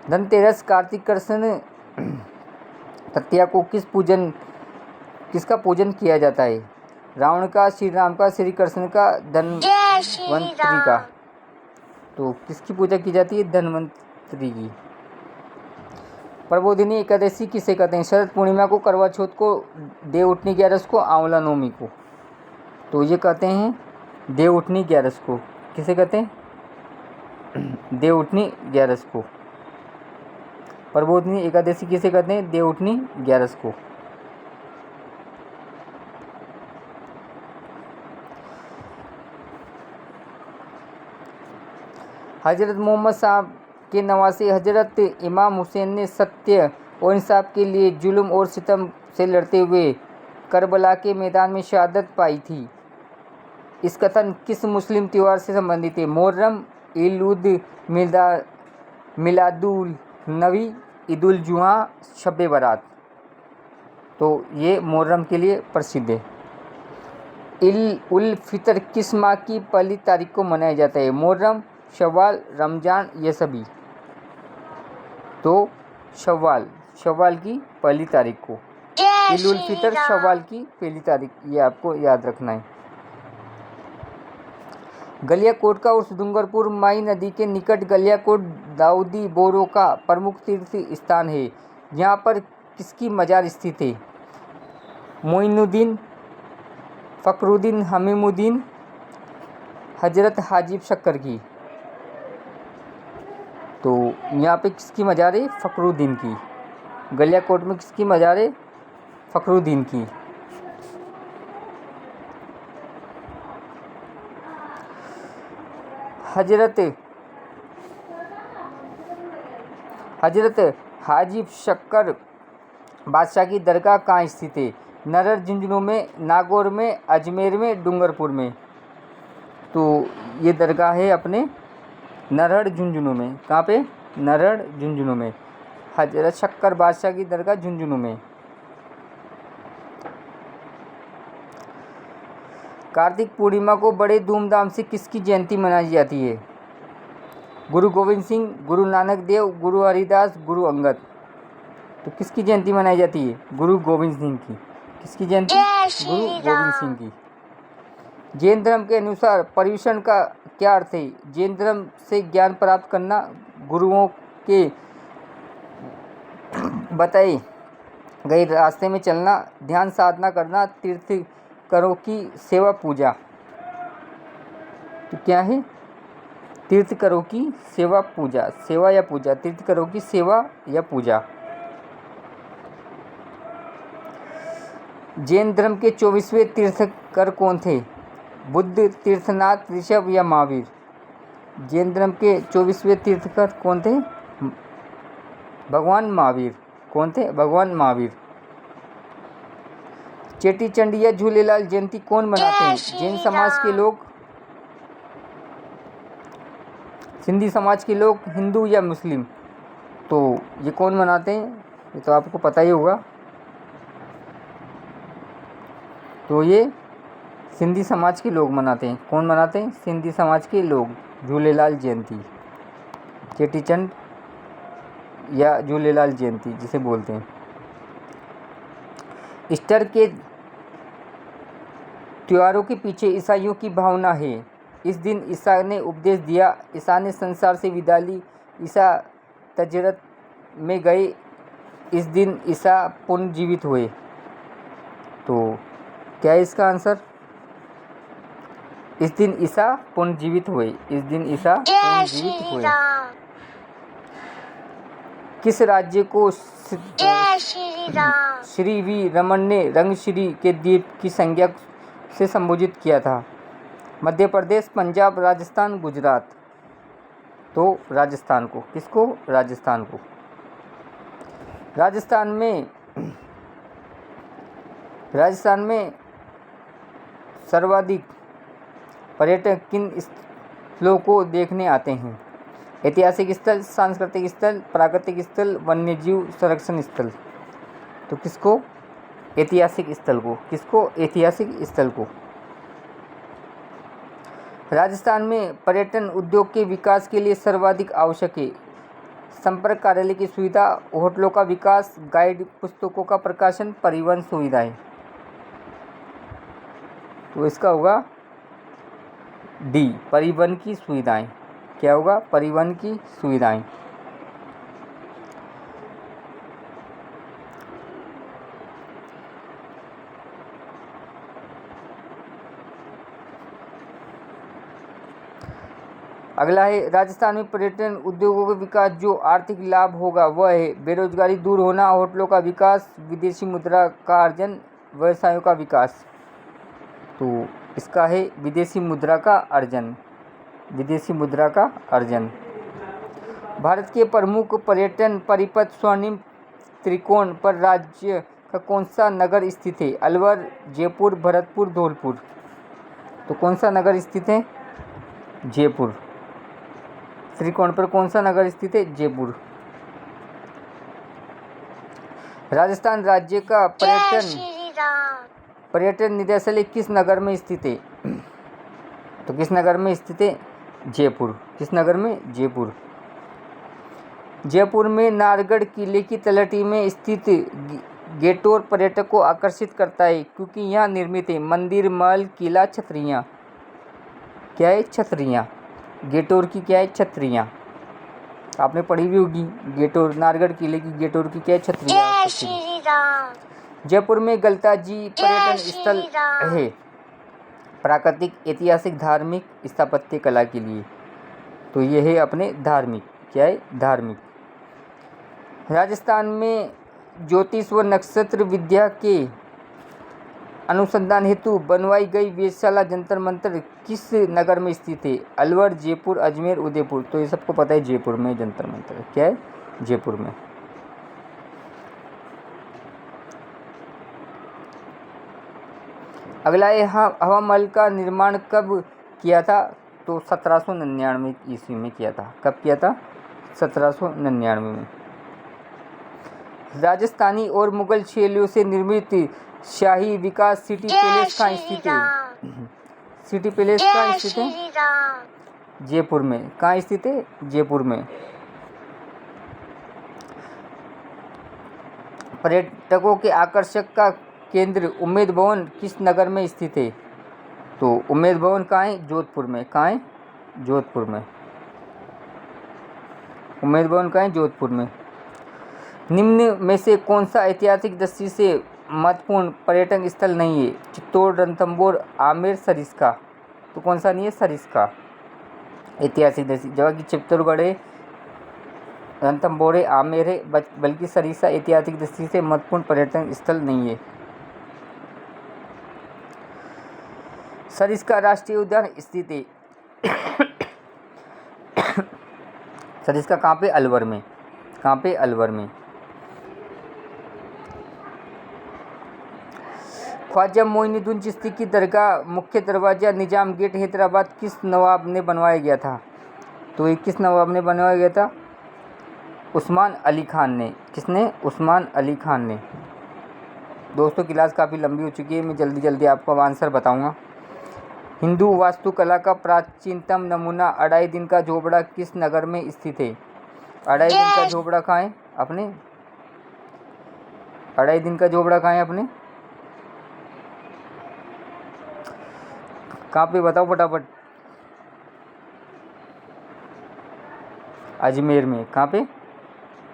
[SPEAKER 1] धनतेरस कार्तिक कृष्ण तृतीया को किसका पूजन किया जाता है? रावण का, श्री राम का, श्री कृष्ण का,
[SPEAKER 2] जय श्री
[SPEAKER 1] धन्वंतरि का।
[SPEAKER 2] राम।
[SPEAKER 1] तो किसकी पूजा की जाती है? धन्वंतरि की। प्रबोधिनी एकादशी किसे कहते हैं? शरद पूर्णिमा को, करवा चौथ को, देवउठनी ग्यारस को, आंवला नवमी को। तो ये कहते हैं देवउठनी ग्यारस को। किसे कहते हैं? देवउठनी ग्यारस को। प्रबोधिनी एकादशी किसे कहते हैं? देवउठनी ग्यारस को। हजरत मोहम्मद साहब के नवासे हजरत इमाम हुसैन ने सत्य और इंसाफ के लिए जुल्म और सितम से लड़ते हुए करबला के मैदान में शहादत पाई थी। इस कथन किस मुस्लिम त्यौहार से संबंधित है? मुहर्रम, मिलादुल नबी, ईदुल जुहा, शब बारात। तो ये मुहर्रम के लिए प्रसिद्ध है। उल फितर किस माह की पहली तारीख को मनाया जाता है? मुहर्रम, शव्वाल, रमजान, ये सभी। तो शव्वाल की पहली तारीख को।
[SPEAKER 2] जय
[SPEAKER 1] ईद उल
[SPEAKER 2] श्री
[SPEAKER 1] फितर
[SPEAKER 2] राम।
[SPEAKER 1] शव्वाल की पहली तारीख, ये आपको याद रखना है। गलियाकोट का उर्स डूंगरपुर माई नदी के निकट गलियाकोट दाऊदी बोरो का प्रमुख तीर्थ स्थान है। यहाँ पर किसकी मजार स्थित है? मोइनुद्दीन, फखरुद्दीन, हमीमुद्दीन, हजरत हाजिब शक्कर की। तो यहाँ पे किसकी मजार है? फखरुद्दीन की। गलियाकोट में किसकी मजार है? फखरुद्दीन की। हजरत हाजिब शक्कर बादशाह की दरगाह कहाँ स्थित है? नरहर, झुंझुनू में, नागौर में, अजमेर में, डूंगरपुर में। तो ये दरगाह है अपने नरहर, झुंझुनू में। कहाँ पे? नरहर, झुंझुनू में। हजरत शक्कर बादशाह की दरगाह झुंझुनू में। कार्तिक पूर्णिमा को बड़े धूमधाम से किसकी जयंती मनाई जाती है? गुरु गोविंद सिंह, गुरु नानक देव, गुरु हरिदास, गुरु अंगद। तो किसकी जयंती मनाई जाती है? गुरु गोविंद सिंह की। किसकी जयंती?
[SPEAKER 2] जय श्री
[SPEAKER 1] गुरु
[SPEAKER 2] राम।
[SPEAKER 1] गोविंद सिंह की। जैन धर्म के अनुसार पर्युषण का क्या अर्थ है? जैन धर्म से ज्ञान प्राप्त करना, गुरुओं के बताए गए रास्ते में चलना, ध्यान साधना करना, तीर्थंकरों की सेवा पूजा। तो क्या है? तीर्थंकरों की सेवा पूजा। सेवा या पूजा? तीर्थंकरों की सेवा या पूजा। जैन धर्म के 24वें तीर्थंकर कौन थे? बुद्ध, तीर्थनाथ, ऋषभ या महावीर? जैन धर्म के 24वें तीर्थंकर कौन थे? भगवान महावीर। कौन थे? भगवान महावीर। चेटी चंड या झूलेलाल जयंती कौन मनाते हैं? जैन समाज के लोग, सिंधी समाज के लोग, हिंदू या मुस्लिम? तो ये कौन मनाते हैं? ये तो आपको पता ही होगा। तो ये सिंधी समाज के लोग मनाते हैं। कौन मनाते हैं? सिंधी समाज के लोग। झूलेलाल जयंती, चेटीचंड या झूलेलाल जयंती जिसे बोलते हैं। ईस्टर के त्योहारों के पीछे ईसाइयों की भावना है। इस दिन ईसा ने उपदेश दिया, ईसा ने संसार से विदा ली, ईसा तजरत में गए, इस दिन ईसा पुनर्जीवित हुए। तो क्या है इसका आंसर? इस दिन ईसा पुनर्जीवित हुए। इस दिन ईसा
[SPEAKER 2] जय
[SPEAKER 1] पुनर्जीवित
[SPEAKER 2] श्री
[SPEAKER 1] हुए।
[SPEAKER 2] राम।
[SPEAKER 1] किस राज्य को
[SPEAKER 2] जय श्री राम।
[SPEAKER 1] श्री वी रमन ने रंगश्री के द्वीप की संज्ञा से संबोधित किया था? मध्य प्रदेश, पंजाब, राजस्थान, गुजरात। तो राजस्थान को। किसको? राजस्थान को। राजस्थान में सर्वाधिक पर्यटक किन लोगों को देखने आते हैं। ऐतिहासिक स्थल, सांस्कृतिक स्थल, प्राकृतिक स्थल, वन्यजीव संरक्षण स्थल। तो किसको? ऐतिहासिक स्थल को। किसको? ऐतिहासिक स्थल को। राजस्थान में पर्यटन उद्योग के विकास के लिए सर्वाधिक आवश्यक है संपर्क कार्यालय की सुविधा, होटलों का विकास, गाइड पुस्तकों का प्रकाशन, परिवहन सुविधाएं। तो इसका होगा डी, परिवहन की सुविधाएं। क्या होगा? परिवहन की सुविधाएं। अगला है राजस्थान में पर्यटन उद्योगों के विकास, जो आर्थिक लाभ होगा वह है बेरोजगारी दूर होना, होटलों का विकास, विदेशी मुद्रा का अर्जन, व्यवसायों का विकास। तो इसका है विदेशी मुद्रा का अर्जन। विदेशी मुद्रा का अर्जन। भारत के प्रमुख पर्यटन परिपथ स्वर्णिम त्रिकोण पर राज्य का कौन सा नगर स्थित है? अलवर, जयपुर, भरतपुर, धौलपुर। तो कौन सा नगर स्थित है? जयपुर। त्रिकोण पर कौन सा नगर स्थित है? जयपुर। राजस्थान राज्य का
[SPEAKER 2] जय श्री राम।
[SPEAKER 1] पर्यटन निदेशालय किस नगर में स्थित है? तो किस नगर में स्थित है? जयपुर। किस नगर में? जयपुर। जयपुर में नाहरगढ़ किले की तलहटी में स्थित गेटोर पर्यटक को आकर्षित करता है क्योंकि यहाँ निर्मित है मंदिर, महल, किला, छतरियाँ। क्या है? छतरियाँ। गेटोर की क्या है? छतरियाँ। आपने पढ़ी भी होगी गेटोर, नाहरगढ़ किले की गेटोर की क्या है? छतरियाँ।
[SPEAKER 2] जय श्री राम।
[SPEAKER 1] जयपुर में गलता जी पर्यटन
[SPEAKER 2] जय
[SPEAKER 1] स्थल
[SPEAKER 2] श्री राम।
[SPEAKER 1] है प्राकृतिक, ऐतिहासिक, धार्मिक, स्थापत्य कला के लिए। तो ये है अपने धार्मिक। क्या है? धार्मिक। राजस्थान में ज्योतिष व नक्षत्र विद्या के अनुसंधान हेतु बनवाई गई वेधशाला जंतर मंतर किस नगर में स्थित है? अलवर, जयपुर, अजमेर, उदयपुर। तो ये सबको पता है जयपुर में जंतर मंतर। क्या है? जयपुर में। अगला है हवा महल का निर्माण कब किया था? तो 1799 ईस्वी में किया था। कब किया था? 1799 में। राजस्थानी और मुगल शैलियों से निर्मित शाही विकास सिटी पैलेस कहाँ स्थित है? सिटी पैलेस कहाँ स्थित है? जयपुर में। कहाँ स्थित है? जयपुर में। पर्यटकों के आकर्षक का केंद्र उम्मेद भवन किस नगर में स्थित है? तो उम्मेद भवन कहाँ है? जोधपुर में। कहाँ है? जोधपुर में। उम्मेद भवन कहाँ है? जोधपुर में। निम्न में से कौन सा ऐतिहासिक दृष्टि से महत्वपूर्ण पर्यटन स्थल नहीं है? चित्तौड़, रणथंभौर, आमेर, सरिस्का। तो कौन सा नहीं है? सरिस्का। ऐतिहासिक दृष्टि, जगह की चित्तौड़गढ़ है, रणथंभौर है, आमेर है, बल्कि सरिस्का ऐतिहासिक दृष्टि से महत्वपूर्ण पर्यटन स्थल नहीं है। सरिस्का राष्ट्रीय उद्यान स्थित है। सरिस्का कहाँ पे? अलवर में। कहाँ पे? अलवर में। ख्वाजा मोइनुद्दीन चिश्ती की दरगाह मुख्य दरवाजा निजाम गेट हैदराबाद किस नवाब ने बनवाया गया था? तो ये किस नवाब ने बनवाया गया था? उस्मान अली खान ने। किसने? उस्मान अली खान ने। दोस्तों क्लास काफ़ी लंबी हो चुकी है, मैं जल्दी जल्दी आपको अब आंसर बताऊंगा। हिंदू वास्तुकला का प्राचीनतम नमूना अढ़ाई दिन का झोपड़ा किस नगर में स्थित है? अढ़ाई दिन का झोपड़ा कहाँ है अपने? अढ़ाई दिन का झोपड़ा कहाँ है अपने? कहाँ पे बताओ फटाफट। अजमेर में। कहाँ पे?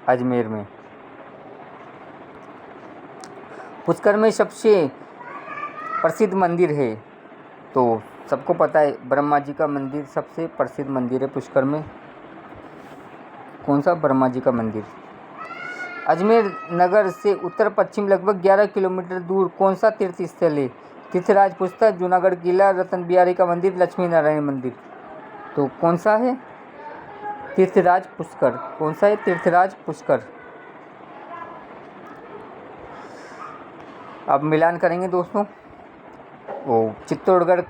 [SPEAKER 1] अजमेर में। पुष्कर में सबसे प्रसिद्ध मंदिर है? तो सबको पता है ब्रह्मा जी का मंदिर सबसे प्रसिद्ध मंदिर है पुष्कर में। कौन सा? ब्रह्मा जी का मंदिर। अजमेर नगर से उत्तर पश्चिम लगभग 11 किलोमीटर दूर कौन सा तीर्थ स्थल है? तीर्थराज पुष्कर, जूनागढ़ किला, रतन बिहारी का मंदिर, लक्ष्मी नारायण मंदिर। तो कौन सा है? तीर्थराज पुष्कर। कौन सा है? तीर्थराज पुष्कर। अब मिलान करेंगे दोस्तों। चित्तौड़गढ़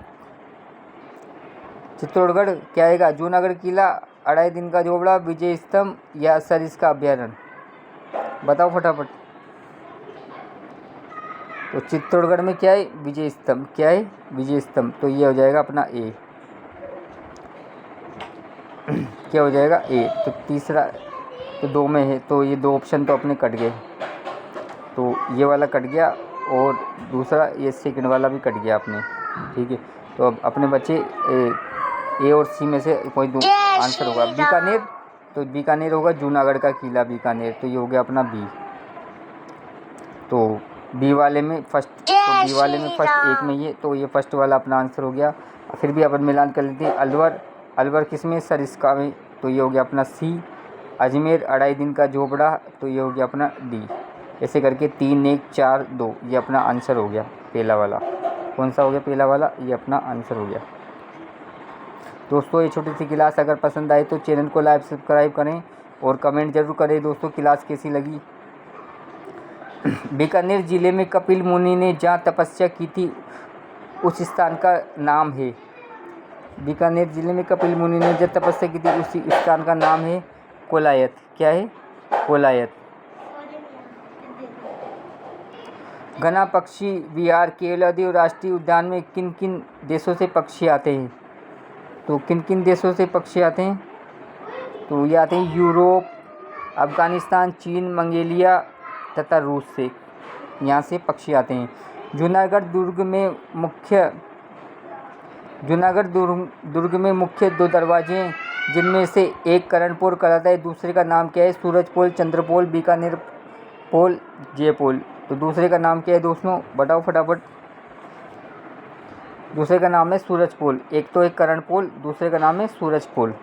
[SPEAKER 1] चित्तौड़गढ़ क्या आएगा? जूनागढ़ किला, 2.5 दिन का जोबड़ा, विजय स्तंभ या सरिस्का अभ्यारण्य? बताओ फटाफट। तो चित्तौड़गढ़ में क्या है? विजय स्तंभ। क्या है? विजय स्तंभ। तो ये हो जाएगा अपना ए। क्या हो जाएगा? ए। तो तीसरा तो 2 में है, तो ये 2 ऑप्शन तो अपने कट गए। तो ये वाला कट गया और दूसरा ये सेकंड वाला भी कट गया अपने। ठीक है, तो अब अपने बच्चे ए और सी में से कोई दो आंसर होगा। बीकानेर, तो बीकानेर होगा जूनागढ़ का किला बीकानेर। तो ये हो गया अपना बी। तो बी वाले में फर्स्ट, तो बी वाले में फर्स्ट एक में ये, तो ये फर्स्ट वाला अपना आंसर हो गया। फिर भी अपन मिलान कर लेते हैं। अलवर, अलवर किस में? सरिस्का में। तो ये हो गया अपना सी। अजमेर, 2.5 दिन का झोपड़ा। तो ये हो गया अपना डी। ऐसे करके 3, 1, 4, 2 ये अपना आंसर हो गया पहला वाला। कौन सा हो गया पहला वाला? ये अपना आंसर हो गया। दोस्तों ये छोटी सी क्लास अगर पसंद आए तो चैनल को लाइक सब्सक्राइब करें और कमेंट जरूर करें दोस्तों क्लास कैसी लगी। बीकानेर जिले में कपिल मुनि ने जहाँ तपस्या की थी उस स्थान का नाम है। बीकानेर जिले में कपिल मुनि ने जहाँ तपस्या की थी उसी स्थान का नाम है कोलायत। क्या है? कोलायत। घना पक्षी विहार केवलादेव राष्ट्रीय उद्यान में किन किन देशों से पक्षी आते हैं? तो किन किन देशों से पक्षी आते हैं? तो ये आते हैं यूरोप, अफ़गानिस्तान, चीन, मंगोलिया तथा रूस से। यहाँ से पक्षी आते हैं। जूनागढ़ दुर्ग में मुख्य 2 दरवाजे हैं जिनमें से एक करणपोल कहलाता है। दूसरे का नाम क्या है? सूरजपोल, चंद्रपोल, बीकानेर पोल, जयपोल। तो दूसरे का नाम क्या है दोस्तों? बताओ फटाफट। दूसरे का नाम है सूरजपोल। एक तो एक करणपोल, दूसरे का नाम है सूरजपोल।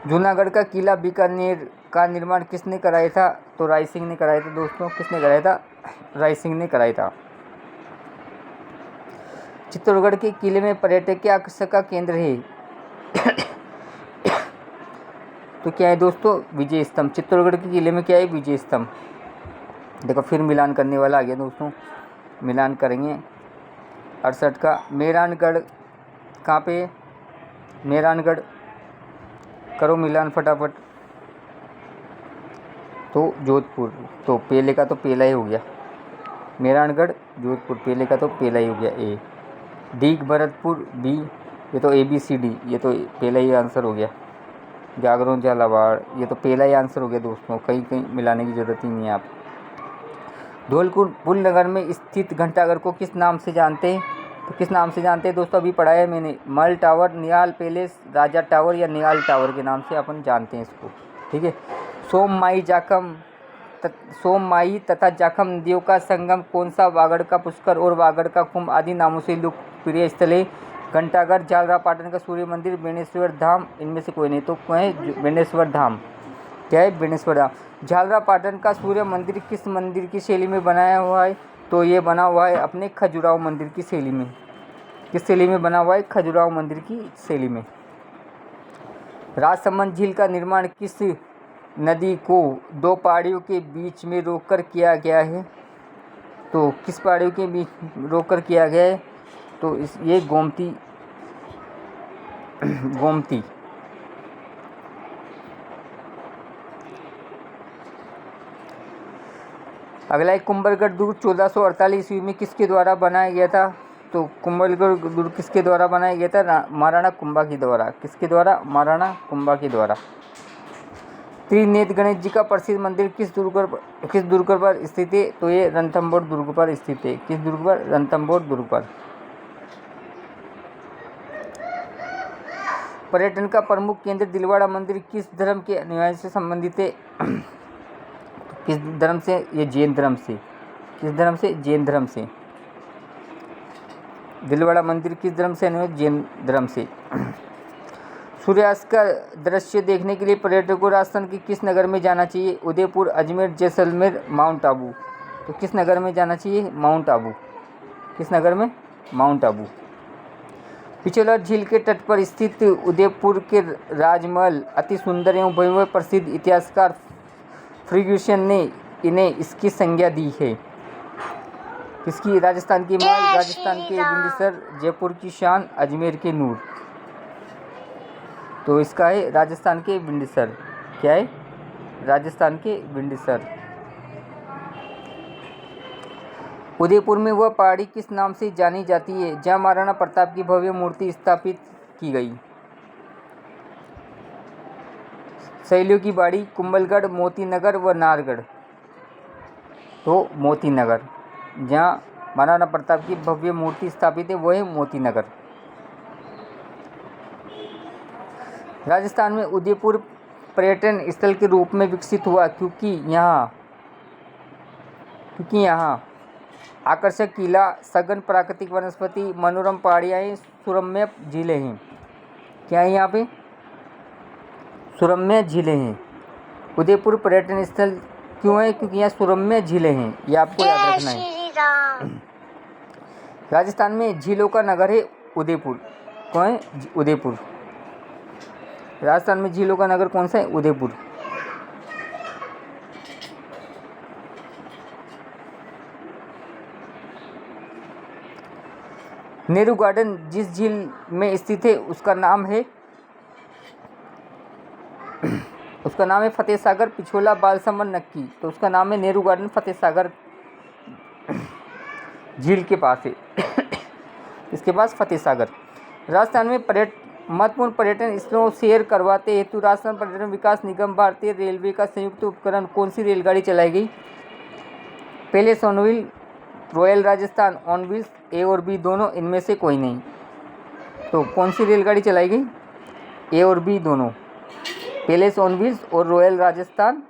[SPEAKER 1] जूनागढ़ का किला बीकानेर का निर्माण किसने कराया था? तो राय सिंह ने कराया था दोस्तों। किसने कराया था? राय सिंह ने कराया था। चित्तौड़गढ़ के किले में पर्यटकीय आकर्षण का केंद्र है तो क्या है दोस्तों? विजय स्तंभ। चित्तौड़गढ़ के किले में क्या है? विजय स्तंभ। देखो फिर मिलान करने वाला आ गया दोस्तों। मिलान करेंगे 68 का। मेहरानगढ़ कहाँ पे है? मेहरानगढ़ करो मिलान फटाफट। तो जोधपुर। तो पहले का तो पहला ही हो गया। मेहरानगढ़ जोधपुर पहले का तो पहला ही हो गया ए। दीघ भरतपुर बी। ये तो ABCD, ये तो पहला ही आंसर हो गया। जागरण झालावाड़ ये तो पहला ही आंसर हो गया दोस्तों। कहीं कहीं मिलाने की ज़रूरत ही नहीं है आप। धौलपुर नगर में स्थित घंटाघर को किस नाम से जानते हैं? तो किस नाम से जानते हैं दोस्तों? अभी पढ़ाया है मैंने। मल टावर, निहाल पैलेस, राजा टावर या निहाल टावर के नाम से अपन जानते हैं इसको। ठीक है। सोममाही तथा जाखम नदियों का संगम कौन सा? वागड़ का पुष्कर और वागड़ का कुंभ आदि नामों से लोकप्रिय स्थल है। घंटाघर, झालरापाटन का सूर्य मंदिर, बेणेश्वर धाम, इनमें से कोई नहीं। तो है बेणेश्वर धाम। क्या है? बेणेश्वर धाम। झालरापाटन का सूर्य मंदिर किस मंदिर की शैली में बनाया हुआ है? तो ये बना हुआ है अपने खजुराहो मंदिर की शैली में। किस शैली में बना हुआ है? खजुराहो मंदिर की शैली में। राजसमंद झील का निर्माण किस नदी को 2 पहाड़ियों के बीच में रोककर किया गया है? तो किस पहाड़ियों के बीच रोककर किया गया है? तो ये गोमती। अगला है कुंभलगढ़ दुर्ग 1448 ईस्वी में किसके द्वारा बनाया गया था? तो कुंभलगढ़ दुर्ग किसके द्वारा बनाया गया था? महाराणा कुंभा के द्वारा। किसके द्वारा? महाराणा कुंभा के द्वारा। त्रिनेत्र गणेश जी का प्रसिद्ध मंदिर किस दुर्ग पर स्थित है? तो ये रणथंभौर दुर्ग पर स्थित है। किस दुर्ग पर? रणथंभौर दुर्ग पर। पर्यटन का प्रमुख केंद्र दिलवाड़ा मंदिर किस धर्म के अनुयायी से संबंधित है? किस धर्म से? ये जैन धर्म से। किस धर्म से? जैन धर्म से। दिलवाड़ा मंदिर किस धर्म से अनुयायी? जैन धर्म से। सूर्यास्त का दृश्य देखने के लिए पर्यटकों को राजस्थान के किस नगर में जाना चाहिए? उदयपुर, अजमेर, जैसलमेर, माउंट आबू। तो किस नगर में जाना चाहिए? माउंट आबू। किस नगर में? माउंट आबू। पिछोला झील के तट पर स्थित उदयपुर के राजमहल अति सुंदर एवं भव्य प्रसिद्ध इतिहासकार फर्ग्यूसन ने इन्हें इसकी संज्ञा दी है। किसकी? राजस्थान की महल,
[SPEAKER 2] जय
[SPEAKER 1] राजस्थान
[SPEAKER 2] श्री
[SPEAKER 1] के
[SPEAKER 2] राम।
[SPEAKER 1] बिंदिसर, जयपुर की शान, अजमेर के नूर। तो इसका है राजस्थान के बिंदिसर। क्या है? राजस्थान के बिंदिसर। उदयपुर में वह पहाड़ी किस नाम से जानी जाती है जहां महाराणा प्रताप की भव्य मूर्ति स्थापित की गई? शैलियों की बाड़ी, कुंभलगढ़, मोतीनगर व नाहरगढ़। तो मोतीनगर। जहां महाराणा प्रताप की भव्य मूर्ति स्थापित है वो है मोतीनगर। राजस्थान में उदयपुर पर्यटन स्थल के रूप में विकसित हुआ क्योंकि यहाँ आकर्षक किला, सघन प्राकृतिक वनस्पति, मनोरम पहाड़ियाँ, सुरम्य झीलें हैं। क्या है यहाँ पे? सुरम्य झीलें हैं। उदयपुर पर्यटन स्थल क्यों है? क्योंकि यहाँ सुरम्य झीलें हैं। ये आपको याद
[SPEAKER 2] जय
[SPEAKER 1] रखना है।
[SPEAKER 2] श्री राम।
[SPEAKER 1] राजस्थान में झीलों का नगर है उदयपुर। कौन है? उदयपुर। राजस्थान में झीलों का नगर कौन सा है? उदयपुर। नेहरू गार्डन जिस झील में स्थित है उसका नाम है फतेह सागर, पिछोला, बालसमर, नक्की। तो उसका नाम है नेहरू गार्डन, फतेह सागर झील के पास है। इसके पास फतेह सागर। राजस्थान में महत्वपूर्ण पर्यटन स्थलों सैर करवाते हेतु राजस्थान पर्यटन विकास निगम, भारतीय रेलवे का संयुक्त उपक्रम कौन सी रेलगाड़ी चलाई गई? पहले सोनव्हील, रॉयल राजस्थान, ऑन व्हील्स, ए और बी दोनों, इनमें से कोई नहीं। तो कौन सी रेलगाड़ी चलाई गई? ए और बी दोनों, पैलेस ऑन व्हील्स और रॉयल राजस्थान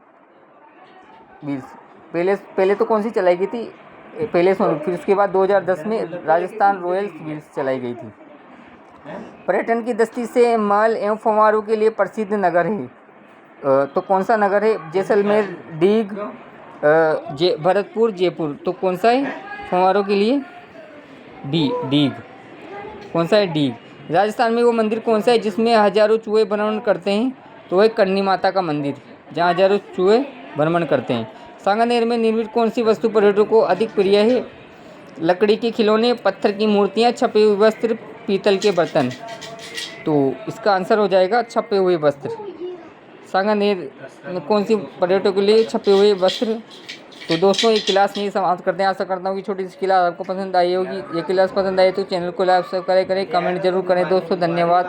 [SPEAKER 1] व्हील्स। पहले तो कौन सी चलाई गई थी? पैलेस ऑन, फिर उसके बाद 2010 में राजस्थान रॉयल व्हील्स चलाई गई थी। पर्यटन की दृष्टि से महल एवं फव्वारों के लिए प्रसिद्ध नगर है। तो कौन सा नगर है? जैसलमेर, डीग, भरतपुर, जयपुर। तो कौन सा है फव्वारों के लिए? डीग। कौन सा है? डीग। राजस्थान में वो मंदिर कौन सा है जिसमें हजारों चूहे भ्रमण करते हैं? तो वह करनी माता का मंदिर, जहाँ हजारों चूहे भ्रमण करते हैं। सांगानेर में निर्मित कौन सी वस्तु पर्यटकों को अधिक प्रिय है? लकड़ी के खिलौने, पत्थर की मूर्तियाँ, छपे हुए वस्त्र, पीतल के बर्तन। तो इसका आंसर हो जाएगा छपे हुए वस्त्र। सांगानेर में कौन सी पर्यटकों के लिए छपे हुए वस्त्र? तो दोस्तों ये क्लास नहीं समाप्त करते हैं। आशा करता हूँ कि छोटी सी क्लास आपको पसंद आई होगी। ये क्लास पसंद आई तो चैनल को लाइक सब्सक्राइब करें, कमेंट जरूर करें दोस्तों। धन्यवाद।